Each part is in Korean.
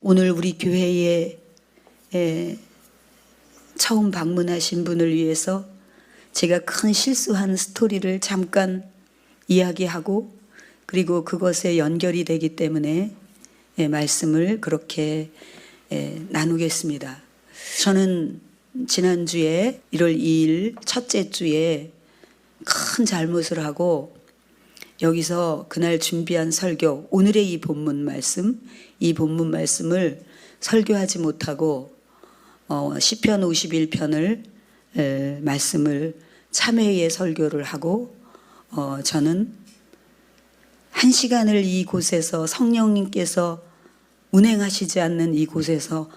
오늘 우리 교회에 처음 방문하신 분을 위해서 제가 큰 실수한 스토리를 잠깐 이야기하고 그리고 그것에 연결이 되기 때문에 말씀을 그렇게 나누겠습니다. 저는 지난주에 1월 2일 첫째 주에 큰 잘못을 하고 여기서 그날 준비한 설교, 오늘의 이 본문 말씀을 설교하지 못하고 시편 51편을 말씀을 참회의 설교를 하고 저는 1시간을 이곳에서 성령님께서 운행하시지 않는 이곳에서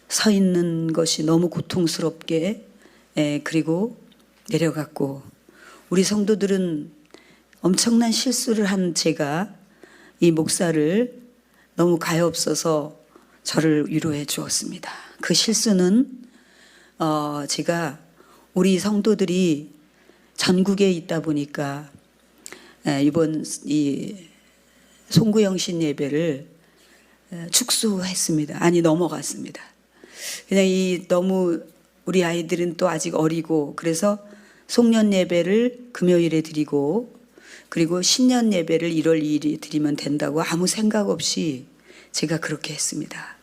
서 있는 것이 너무 고통스럽게 그리고 내려갔고, 우리 성도들은 엄청난 실수를 한 제가 이 목사를 너무 가엾어서 저를 위로해 주었습니다. 그 실수는 제가 우리 성도들이 전국에 있다 보니까 이번 이 송구영신 예배를 축소했습니다. 아니, 넘어갔습니다. 그냥 너무 우리 아이들은 또 아직 어리고 그래서 송년 예배를 금요일에 드리고 그리고 신년 예배를 1월 2일에 드리면 된다고 아무 생각 없이 제가 그렇게 했습니다.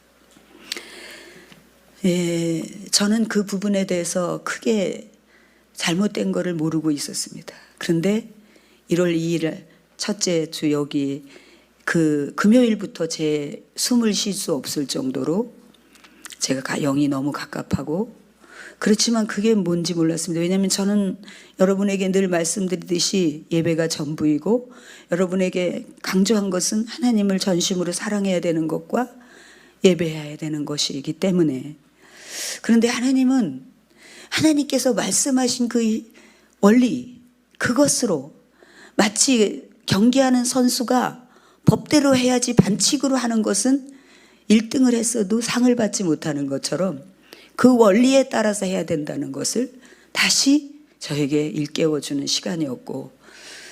저는 그 부분에 대해서 크게 잘못된 거를 모르고 있었습니다. 그런데 1월 2일 첫째 주 여기 그 금요일부터 제 숨을 쉴 수 없을 정도로 제가 영이 너무 갑갑하고, 그렇지만 그게 뭔지 몰랐습니다. 왜냐하면 저는 여러분에게 늘 말씀드리듯이 예배가 전부이고 여러분에게 강조한 것은 하나님을 전심으로 사랑해야 되는 것과 예배해야 되는 것이기 때문에. 그런데 하나님께서 말씀하신 그 원리, 그것으로 마치 경기하는 선수가 법대로 해야지 반칙으로 하는 것은 1등을 했어도 상을 받지 못하는 것처럼 그 원리에 따라서 해야 된다는 것을 다시 저에게 일깨워주는 시간이었고,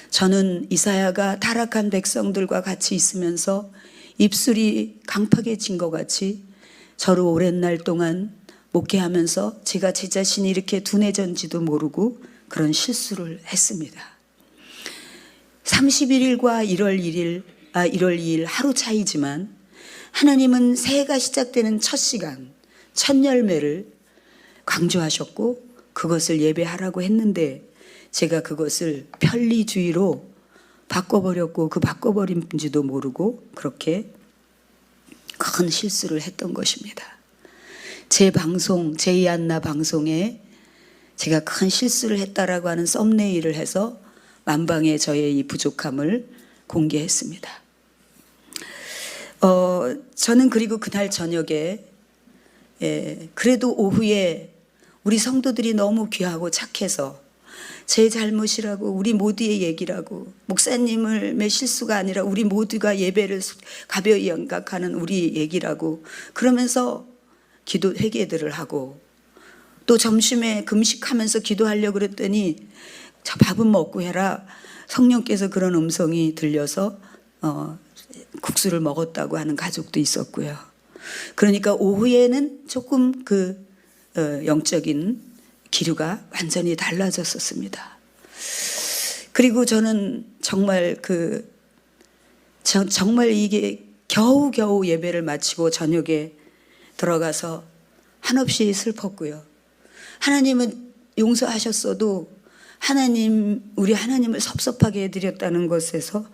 저는 이사야가 타락한 백성들과 같이 있으면서 입술이 강팍해진 것 같이 저를 오랜 날 동안 목회하면서 제가 제 자신이 이렇게 둔해졌는지도 모르고 그런 실수를 했습니다. 31일과 1월 2일 하루 차이지만 하나님은 새해가 시작되는 첫 시간, 첫 열매를 강조하셨고 그것을 예배하라고 했는데 제가 그것을 편리주의로 바꿔버렸고 그 바꿔버린지도 모르고 그렇게 큰 실수를 했던 것입니다. 제 방송, 제이안나 방송에 제가 큰 실수를 했다라고 하는 썸네일을 해서 만방에 저의 이 부족함을 공개했습니다. 저는 그리고 그날 저녁에 그래도 오후에 우리 성도들이 너무 귀하고 착해서 제 잘못이라고, 우리 모두의 얘기라고, 목사님의 실수가 아니라 우리 모두가 예배를 가벼이 연각하는 우리 얘기라고 그러면서 회개들을 하고, 또 점심에 금식하면서 기도하려고 그랬더니 저 밥은 먹고 해라, 성령께서 그런 음성이 들려서 국수를 먹었다고 하는 가족도 있었고요. 그러니까 오후에는 조금 영적인 기류가 완전히 달라졌었습니다. 그리고 저는 정말 정말 이게 겨우겨우 예배를 마치고 저녁에 들어가서 한없이 슬펐고요. 하나님은 용서하셨어도 우리 하나님을 섭섭하게 해드렸다는 것에서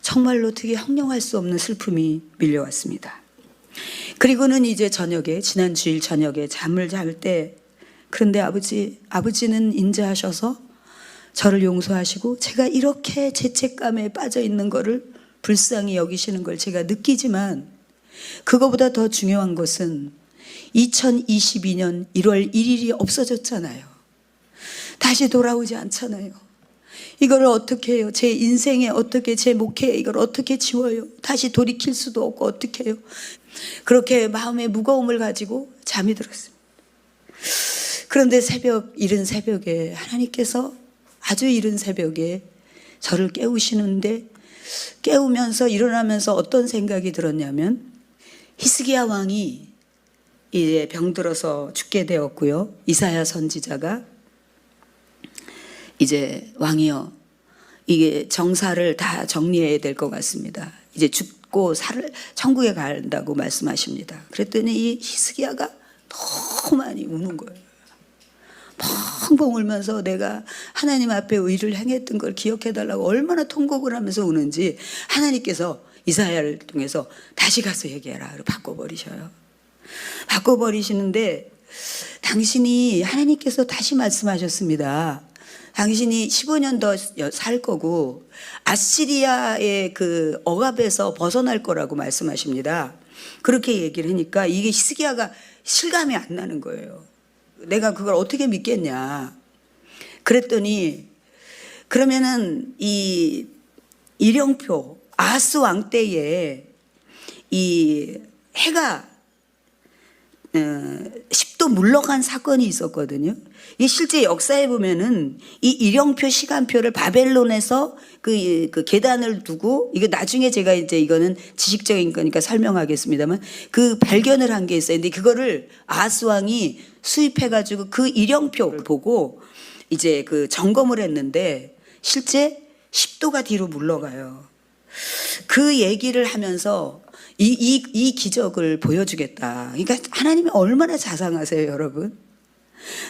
정말로 되게 형용할 수 없는 슬픔이 밀려왔습니다. 그리고는 이제 지난 주일 저녁에 잠을 잘 때, 그런데 아버지는 인자하셔서 저를 용서하시고 제가 이렇게 죄책감에 빠져 있는 거를 불쌍히 여기시는 걸 제가 느끼지만, 그거보다 더 중요한 것은 2022년 1월 1일이 없어졌잖아요. 다시 돌아오지 않잖아요. 이걸 어떻게 해요? 제 인생에 제 목회에 이걸 어떻게 지워요? 다시 돌이킬 수도 없고 어떻게 해요? 그렇게 마음의 무거움을 가지고 잠이 들었습니다. 그런데 이른 새벽에 하나님께서 아주 이른 새벽에 저를 깨우시는데, 깨우면서 일어나면서 어떤 생각이 들었냐면 히스기야 왕이 이제 병들어서 죽게 되었고요. 이사야 선지자가 이제 왕이여 이게 정사를 다 정리해야 될 것 같습니다. 이제 죽고 천국에 간다고 말씀하십니다. 그랬더니 이 히스기야가 너무 많이 우는 거예요. 펑펑 울면서 내가 하나님 앞에 의를 행했던 걸 기억해달라고 얼마나 통곡을 하면서 우는지 하나님께서 이사야를 통해서 다시 가서 얘기해라. 그리고 바꿔버리셔요. 바꿔버리시는데 당신이 하나님께서 다시 말씀하셨습니다. 당신이 15년 더 살 거고 아시리아의 그 억압에서 벗어날 거라고 말씀하십니다. 그렇게 얘기를 하니까 이게 히스기야가 실감이 안 나는 거예요. 내가 그걸 어떻게 믿겠냐. 그랬더니 그러면은 이 일령표 아하스 왕 때에 이 해가 10도 물러간 사건이 있었거든요. 이 실제 역사에 보면은 이 일령표 시간표를 바벨론에서 그 계단을 두고 이거 나중에 제가 이제 이거는 지식적인 거니까 설명하겠습니다만 그 발견을 한 게 있어요. 근데 그거를 아하스 왕이 수입해가지고 그 일령표를 보고 이제 그 점검을 했는데 실제 10도가 뒤로 물러가요. 그 얘기를 하면서 이 기적을 보여주겠다. 그러니까 하나님이 얼마나 자상하세요, 여러분.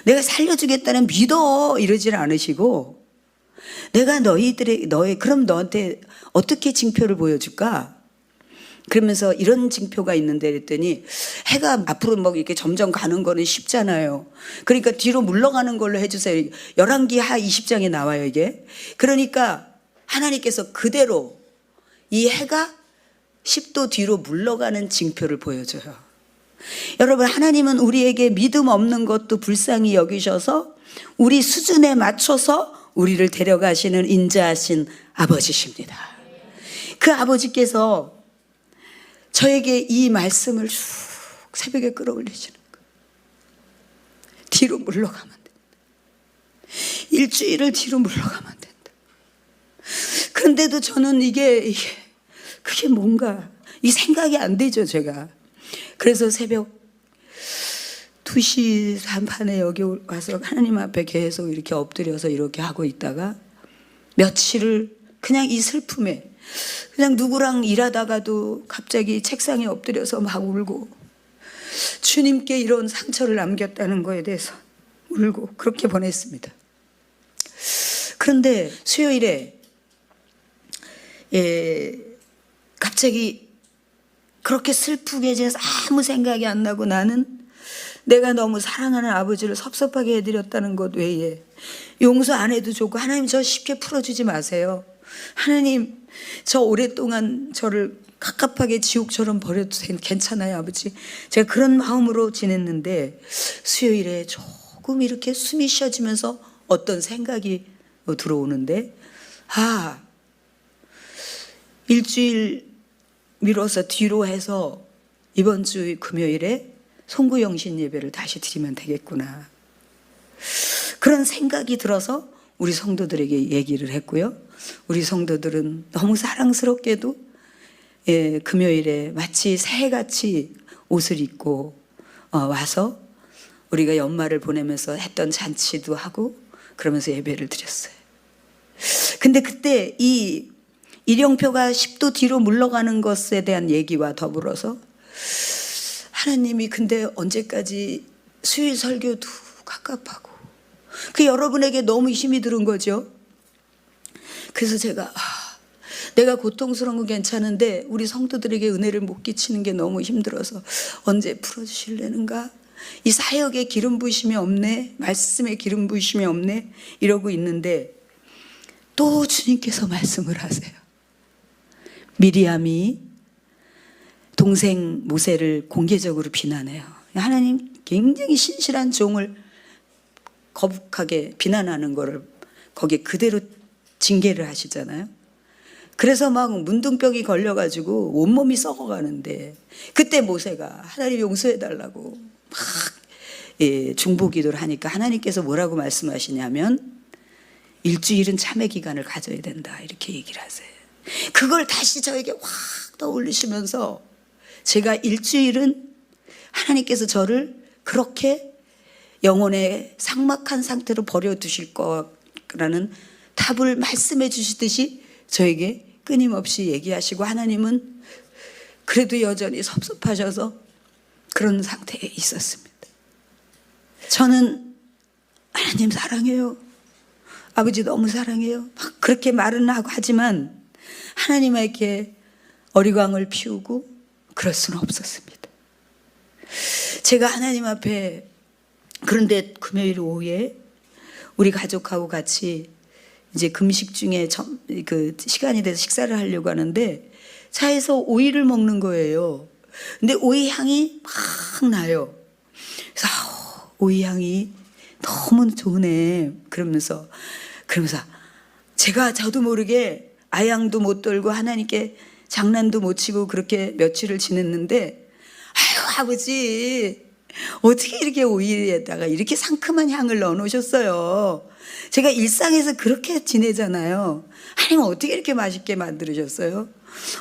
내가 살려주겠다는 믿어 이러질 않으시고 내가 그럼 너한테 어떻게 징표를 보여줄까? 그러면서 이런 징표가 있는데 그랬더니 해가 앞으로 뭐 이렇게 점점 가는 거는 쉽잖아요. 그러니까 뒤로 물러가는 걸로 해주세요. 열왕기하 20장에 나와요, 이게. 그러니까 하나님께서 그대로 이 해가 10도 뒤로 물러가는 징표를 보여줘요. 여러분, 하나님은 우리에게 믿음 없는 것도 불쌍히 여기셔서 우리 수준에 맞춰서 우리를 데려가시는 인자하신 아버지십니다. 그 아버지께서 저에게 이 말씀을 쭉 새벽에 끌어올리시는 거예요. 뒤로 물러가면 된다. 일주일을 뒤로 물러가면 된다. 그런데도 저는 그게 뭔가 이 생각이 안 되죠, 제가. 그래서 새벽 2시 반에 여기 와서 하나님 앞에 계속 이렇게 엎드려서 이렇게 하고 있다가 며칠을 그냥 이 슬픔에 그냥 누구랑 일하다가도 갑자기 책상에 엎드려서 막 울고 주님께 이런 상처를 남겼다는 거에 대해서 울고 그렇게 보냈습니다. 그런데 수요일에 갑자기 그렇게 슬프게 해서 아무 생각이 안 나고 나는 내가 너무 사랑하는 아버지를 섭섭하게 해드렸다는 것 외에 용서 안 해도 좋고 하나님 저 쉽게 풀어주지 마세요. 하나님 저 오랫동안 저를 갑갑하게 지옥처럼 버려도 괜찮아요, 아버지. 제가 그런 마음으로 지냈는데 수요일에 조금 이렇게 숨이 쉬어지면서 어떤 생각이 들어오는데 일주일 미뤄서 뒤로 해서 이번 주 금요일에 송구영신 예배를 다시 드리면 되겠구나. 그런 생각이 들어서 우리 성도들에게 얘기를 했고요. 우리 성도들은 너무 사랑스럽게도 금요일에 마치 새해같이 옷을 입고 와서 우리가 연말을 보내면서 했던 잔치도 하고 그러면서 예배를 드렸어요. 근데 그때 이 일령표가 10도 뒤로 물러가는 것에 대한 얘기와 더불어서 하나님이 근데 언제까지 수요일 설교도 갑갑하고 그 여러분에게 너무 힘이 들은 거죠. 그래서 제가 내가 고통스러운 건 괜찮은데 우리 성도들에게 은혜를 못 끼치는 게 너무 힘들어서 언제 풀어주실래는가? 이 사역에 기름 부으심이 없네, 말씀에 기름 부으심이 없네 이러고 있는데 또 주님께서 말씀을 하세요. 미리암이 동생 모세를 공개적으로 비난해요. 하나님 굉장히 신실한 종을 거북하게 비난하는 거를 거기에 그대로 징계를 하시잖아요. 그래서 막 문둥병이 걸려가지고 온몸이 썩어가는데 그때 모세가 하나님 용서해달라고 막 중보기도를 하니까 하나님께서 뭐라고 말씀하시냐면 일주일은 참회 기간을 가져야 된다 이렇게 얘기를 하세요. 그걸 다시 저에게 확 떠올리시면서 제가 일주일은 하나님께서 저를 그렇게 영혼의 삭막한 상태로 버려두실 거라는 답을 말씀해 주시듯이 저에게 끊임없이 얘기하시고, 하나님은 그래도 여전히 섭섭하셔서 그런 상태에 있었습니다. 저는 하나님 사랑해요, 아버지 너무 사랑해요, 막 그렇게 말은 하고 하지만 하나님에게 어리광을 피우고 그럴 수는 없었습니다. 제가 하나님 앞에, 그런데 금요일 오후에 우리 가족하고 같이 이제 금식 중에 그 시간이 돼서 식사를 하려고 하는데 차에서 오이를 먹는 거예요. 근데 오이 향이 막 나요. 그래서 오이 향이 너무 좋네 그러면서 제가 저도 모르게 아양도 못 떨고 하나님께 장난도 못 치고 그렇게 며칠을 지냈는데, 아유 아버지 어떻게 이렇게 오이에다가 이렇게 상큼한 향을 넣어 놓으셨어요. 제가 일상에서 그렇게 지내잖아요. 하나님 어떻게 이렇게 맛있게 만들으셨어요?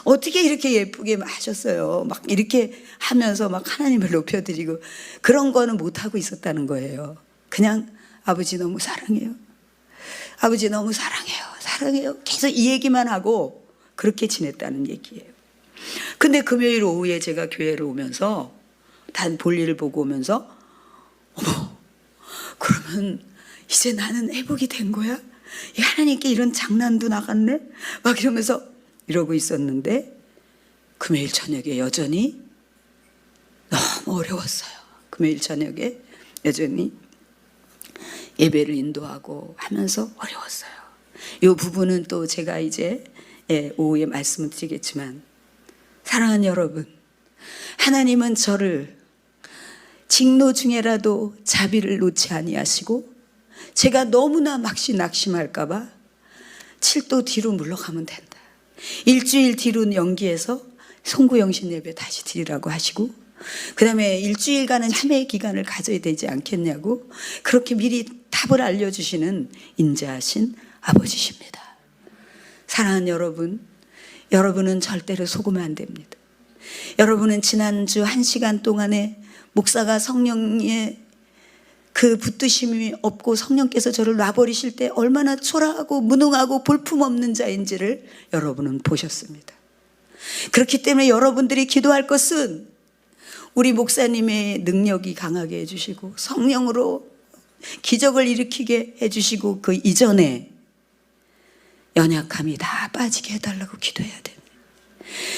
어떻게 이렇게 예쁘게 하셨어요? 막 이렇게 하면서 막 하나님을 높여드리고 그런 거는 못하고 있었다는 거예요. 그냥 아버지 너무 사랑해요, 아버지 너무 사랑해요, 사랑해요, 계속 이 얘기만 하고 그렇게 지냈다는 얘기예요. 근데 금요일 오후에 제가 교회를 오면서 단 볼일을 보고 오면서, 어머 그러면 이제 나는 회복이 된 거야? 하나님께 이런 장난도 나갔네? 막 이러면서 이러고 있었는데 금요일 저녁에 여전히 너무 어려웠어요. 금요일 저녁에 여전히 예배를 인도하고 하면서 어려웠어요. 이 부분은 또 제가 이제 오후에 말씀을 드리겠지만, 사랑하는 여러분, 하나님은 저를 직노 중에라도 자비를 놓지 아니하시고, 제가 너무나 낙심할까 봐 7도 뒤로 물러가면 된다, 일주일 뒤로 연기해서 송구영신 예배 다시 드리라고 하시고, 그 다음에 일주일간은 참회 기간을 가져야 되지 않겠냐고 그렇게 미리 답을 알려주시는 인자하신 아버지십니다. 사랑하는 여러분, 여러분은 절대로 속으면 안 됩니다. 여러분은 지난주 1시간 동안에 목사가 성령의 그 붙드심이 없고 성령께서 저를 놔버리실 때 얼마나 초라하고 무능하고 볼품없는 자인지를 여러분은 보셨습니다. 그렇기 때문에 여러분들이 기도할 것은 우리 목사님의 능력이 강하게 해주시고 성령으로 기적을 일으키게 해주시고 그 이전에 연약함이 다 빠지게 해달라고 기도해야 됩니다.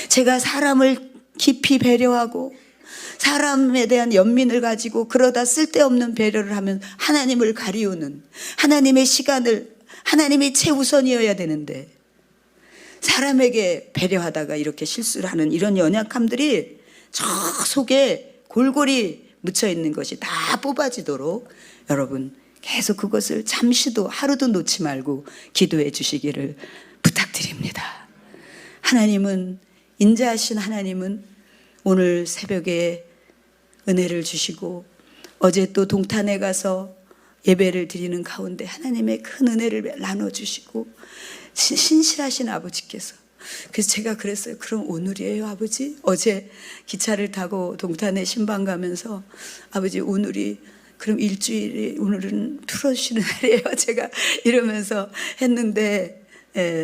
제가 사람을 깊이 배려하고 사람에 대한 연민을 가지고 그러다 쓸데없는 배려를 하면 하나님을 가리우는, 하나님의 시간을 하나님이 최우선이어야 되는데 사람에게 배려하다가 이렇게 실수를 하는 이런 연약함들이 저 속에 골골이 묻혀 있는 것이 다 뽑아지도록 여러분 계속 그것을 잠시도 하루도 놓지 말고 기도해 주시기를 부탁드립니다. 하나님은, 인자하신 하나님은 오늘 새벽에 은혜를 주시고 어제 또 동탄에 가서 예배를 드리는 가운데 하나님의 큰 은혜를 나눠주시고 신실하신 아버지께서, 그래서 제가 그랬어요. 그럼 오늘이에요 아버지? 어제 기차를 타고 동탄에 신방 가면서 아버지 오늘이 그럼 일주일이 오늘은 풀어주시는 날이에요 제가 이러면서 했는데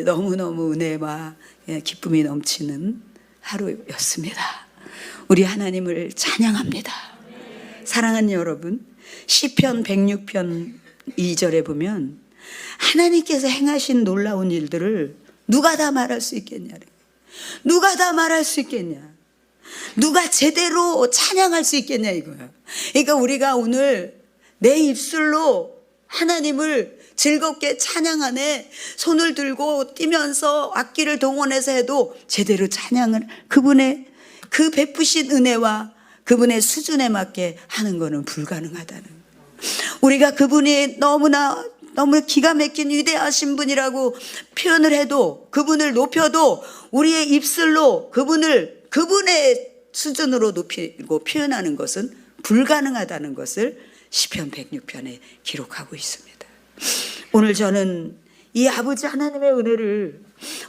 너무너무 은혜와 기쁨이 넘치는 하루였습니다. 우리 하나님을 찬양합니다. 사랑하는 여러분, 시편 106편 2절에 보면 하나님께서 행하신 놀라운 일들을 누가 다 말할 수 있겠냐, 누가 다 말할 수 있겠냐, 누가 제대로 찬양할 수 있겠냐 이거야. 그러니까 우리가 오늘 내 입술로 하나님을 즐겁게 찬양하네, 손을 들고 뛰면서 악기를 동원해서 해도 제대로 찬양을, 그분의 그 베푸신 은혜와 그분의 수준에 맞게 하는 것은 불가능하다는, 우리가 그분이 너무 기가 막힌 위대하신 분이라고 표현을 해도, 그분을 높여도 우리의 입술로 그분의 수준으로 높이고 표현하는 것은 불가능하다는 것을 시편 106편에 기록하고 있습니다. 오늘 저는 이 아버지 하나님의 은혜를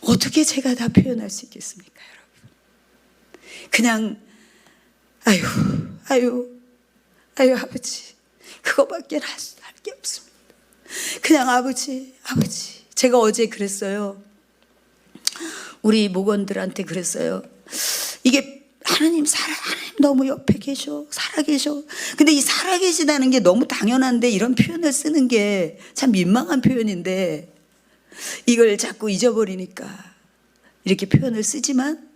어떻게 제가 다 표현할 수 있겠습니까, 여러분? 그냥 아유 아버지, 그거밖에 할 게 없습니다. 그냥 아버지. 제가 어제 그랬어요. 우리 목원들한테 그랬어요. 이게 하나님 너무 옆에 계셔, 살아계셔. 근데 이 살아계시다는 게 너무 당연한데 이런 표현을 쓰는 게 참 민망한 표현인데 이걸 자꾸 잊어버리니까 이렇게 표현을 쓰지만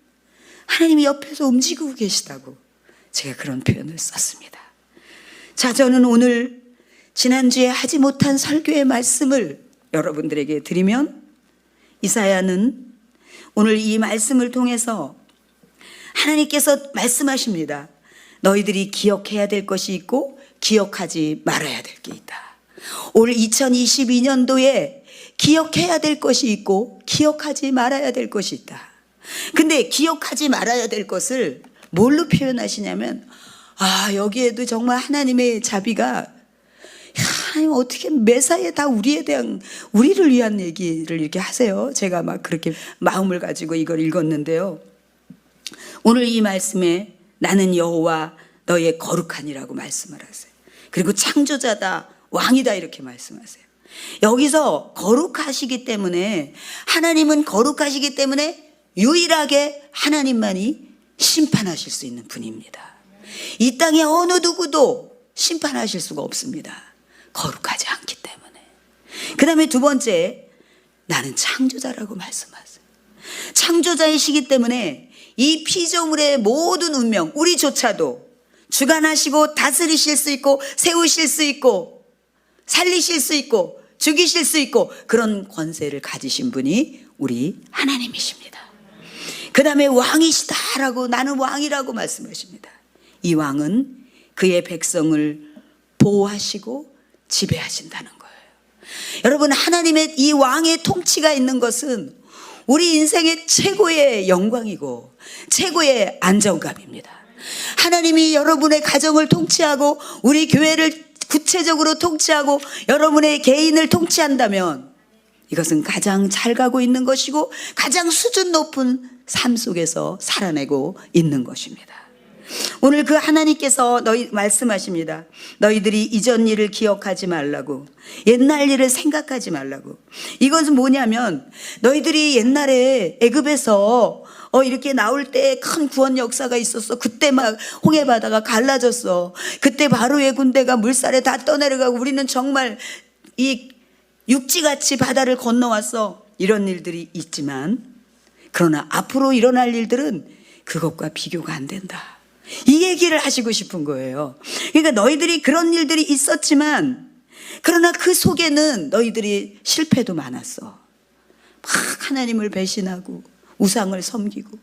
하나님이 옆에서 움직이고 계시다고 제가 그런 표현을 썼습니다. 자, 저는 오늘 지난주에 하지 못한 설교의 말씀을 여러분들에게 드리면, 이사야는 오늘 이 말씀을 통해서 하나님께서 말씀하십니다. 너희들이 기억해야 될 것이 있고 기억하지 말아야 될 게 있다. 올 2022년도에 기억해야 될 것이 있고 기억하지 말아야 될 것이 있다. 근데 기억하지 말아야 될 것을 뭘로 표현하시냐면, 여기에도 정말 하나님의 자비가, 하나님 어떻게 매사에 다 우리를 위한 얘기를 이렇게 하세요. 제가 막 그렇게 마음을 가지고 이걸 읽었는데요. 오늘 이 말씀에 나는 여호와 너의 거룩하니라고 말씀을 하세요. 그리고 창조자다, 왕이다 이렇게 말씀하세요. 여기서 거룩하시기 때문에, 하나님은 거룩하시기 때문에 유일하게 하나님만이 심판하실 수 있는 분입니다. 이 땅에 어느 누구도 심판하실 수가 없습니다. 거룩하지 않기 때문에. 그 다음에 두 번째, 나는 창조자라고 말씀하세요. 창조자이시기 때문에 이 피조물의 모든 운명, 우리조차도 주관하시고 다스리실 수 있고 세우실 수 있고 살리실 수 있고 죽이실 수 있고 그런 권세를 가지신 분이 우리 하나님이십니다. 그 다음에 왕이시다라고, 나는 왕이라고 말씀하십니다. 이 왕은 그의 백성을 보호하시고 지배하신다는 거예요. 여러분, 하나님의 이 왕의 통치가 있는 것은 우리 인생의 최고의 영광이고 최고의 안정감입니다. 하나님이 여러분의 가정을 통치하고 우리 교회를 구체적으로 통치하고 여러분의 개인을 통치한다면 이것은 가장 잘 가고 있는 것이고 가장 수준 높은 삶 속에서 살아내고 있는 것입니다. 오늘 그 하나님께서 말씀하십니다. 너희들이 이전 일을 기억하지 말라고, 옛날 일을 생각하지 말라고. 이것은 뭐냐면, 너희들이 옛날에 애굽에서 이렇게 나올 때 큰 구원 역사가 있었어. 그때 막 홍해 바다가 갈라졌어. 그때 바로의 군대가 물살에 다 떠내려가고 우리는 정말 이 육지같이 바다를 건너왔어. 이런 일들이 있지만, 그러나 앞으로 일어날 일들은 그것과 비교가 안 된다. 이 얘기를 하시고 싶은 거예요. 그러니까 너희들이 그런 일들이 있었지만, 그러나 그 속에는 너희들이 실패도 많았어. 막 하나님을 배신하고 우상을 섬기고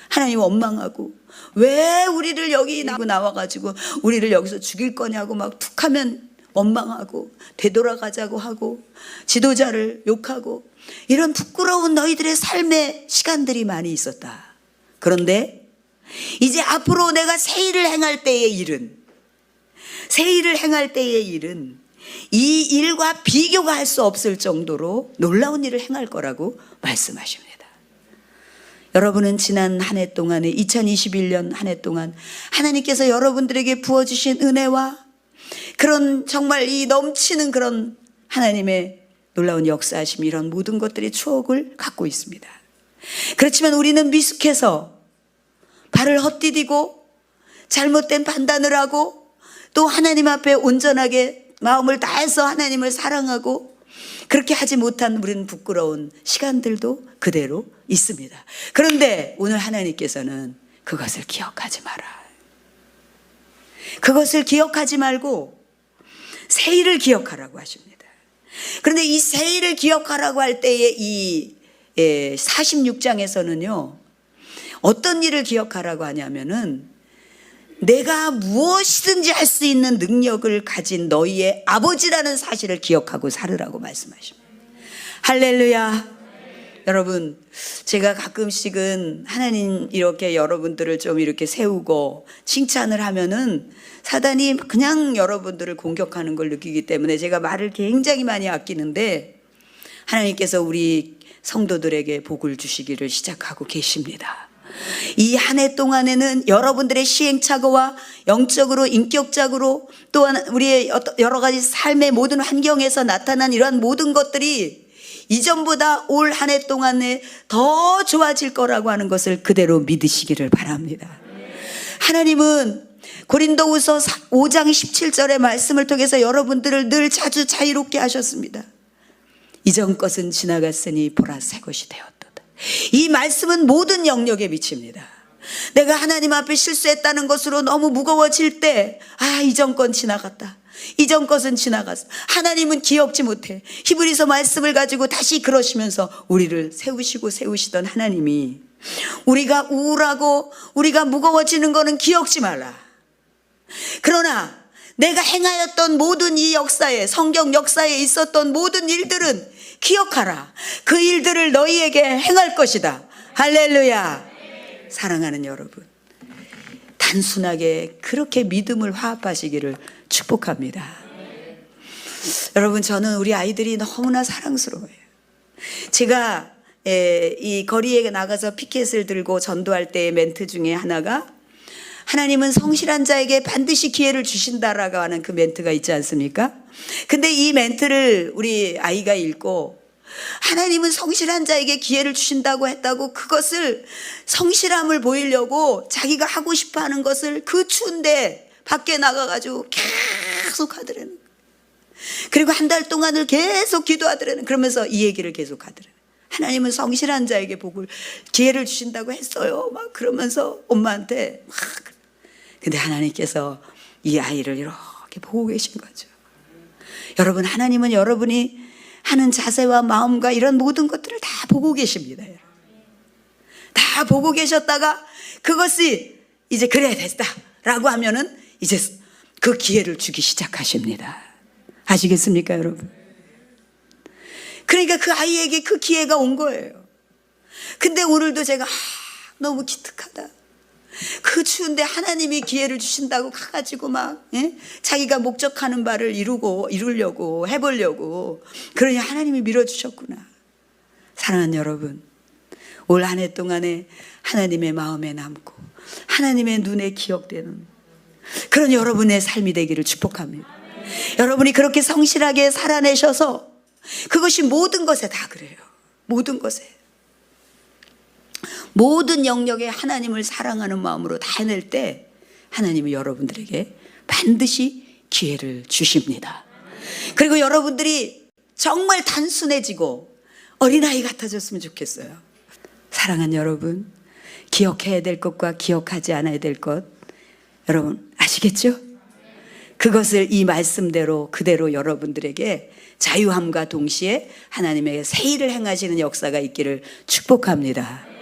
하나님 원망하고, 왜 우리를 여기 나와가지고 우리를 여기서 죽일 거냐고 막 툭하면 원망하고 되돌아가자고 하고 지도자를 욕하고, 이런 부끄러운 너희들의 삶의 시간들이 많이 있었다. 그런데 이제 앞으로 내가 새 일을 행할 때의 일은, 이 일과 비교가 할 수 없을 정도로 놀라운 일을 행할 거라고 말씀하십니다. 여러분은 지난 한 해 동안에, 2021년 한 해 동안 하나님께서 여러분들에게 부어주신 은혜와 그런 정말 이 넘치는 그런 하나님의 놀라운 역사하심, 이런 모든 것들이 추억을 갖고 있습니다. 그렇지만 우리는 미숙해서 발을 헛디디고 잘못된 판단을 하고, 또 하나님 앞에 온전하게 마음을 다해서 하나님을 사랑하고 그렇게 하지 못한 우리는 부끄러운 시간들도 그대로 있습니다. 그런데 오늘 하나님께서는 그것을 기억하지 마라. 그것을 기억하지 말고 새 일을 기억하라고 하십니다. 그런데 이 새 일을 기억하라고 할 때에 이 46장에서는요 어떤 일을 기억하라고 하냐면은, 내가 무엇이든지 할 수 있는 능력을 가진 너희의 아버지라는 사실을 기억하고 살으라고 말씀하십니다. 할렐루야. 여러분, 제가 가끔씩은 하나님 이렇게 여러분들을 좀 이렇게 세우고 칭찬을 하면은 사단이 그냥 여러분들을 공격하는 걸 느끼기 때문에 제가 말을 굉장히 많이 아끼는데, 하나님께서 우리 성도들에게 복을 주시기를 시작하고 계십니다. 이 한 해 동안에는 여러분들의 시행착오와 영적으로 인격적으로 또한 우리의 여러 가지 삶의 모든 환경에서 나타난 이러한 모든 것들이 이전보다 올 한 해 동안에 더 좋아질 거라고 하는 것을 그대로 믿으시기를 바랍니다. 하나님은 고린도후서 5장 17절의 말씀을 통해서 여러분들을 늘 자주 자유롭게 하셨습니다. 이전 것은 지나갔으니 보라 새 것이 되었도다. 이 말씀은 모든 영역에 미칩니다. 내가 하나님 앞에 실수했다는 것으로 너무 무거워질 때, 이전 건 지나갔다, 이전 것은 지나갔어, 하나님은 기억지 못해. 히브리서 말씀을 가지고 다시 그러시면서 우리를 세우시던 하나님이 우리가 우울하고 우리가 무거워지는 거는 기억지 말라. 그러나 내가 행하였던 모든 이 역사에, 성경 역사에 있었던 모든 일들은 기억하라. 그 일들을 너희에게 행할 것이다. 할렐루야. 사랑하는 여러분, 단순하게 그렇게 믿음을 화합하시기를 축복합니다. 여러분, 저는 우리 아이들이 너무나 사랑스러워요. 제가 이 거리에 나가서 피켓을 들고 전도할 때의 멘트 중에 하나가, 하나님은 성실한 자에게 반드시 기회를 주신다라고 하는 그 멘트가 있지 않습니까? 근데 이 멘트를 우리 아이가 읽고, 하나님은 성실한 자에게 기회를 주신다고 했다고, 그것을 성실함을 보이려고 자기가 하고 싶어 하는 것을 그 추운데 밖에 나가가지고 계속 하더라는, 그리고 한 달 동안을 계속 기도하더라는, 그러면서 이 얘기를 계속 하더라는, 하나님은 성실한 자에게 복을, 기회를 주신다고 했어요. 막 그러면서 엄마한테 막. 근데 하나님께서 이 아이를 이렇게 보고 계신 거죠. 여러분, 하나님은 여러분이 하는 자세와 마음과 이런 모든 것들을 다 보고 계십니다. 다 보고 계셨다가 그것이 이제 그래 됐다 라고 하면은 이제 그 기회를 주기 시작하십니다. 아시겠습니까, 여러분? 그러니까 그 아이에게 그 기회가 온 거예요. 근데 오늘도 제가 너무 기특하다. 그 추운데 하나님이 기회를 주신다고 가가지고 막 자기가 목적하는 바를 이루려고 해보려고, 그러니 하나님이 밀어주셨구나. 사랑하는 여러분, 올 한 해 동안에 하나님의 마음에 남고 하나님의 눈에 기억되는 그런 여러분의 삶이 되기를 축복합니다. 여러분이 그렇게 성실하게 살아내셔서, 그것이 모든 것에 다 그래요. 모든 것에, 모든 영역에 하나님을 사랑하는 마음으로 다 해낼 때 하나님은 여러분들에게 반드시 기회를 주십니다. 그리고 여러분들이 정말 단순해지고 어린아이 같아졌으면 좋겠어요. 사랑하는 여러분, 기억해야 될 것과 기억하지 않아야 될 것, 여러분 아시겠죠? 그것을 이 말씀대로 그대로 여러분들에게 자유함과 동시에 하나님의 새 일을 행하시는 역사가 있기를 축복합니다.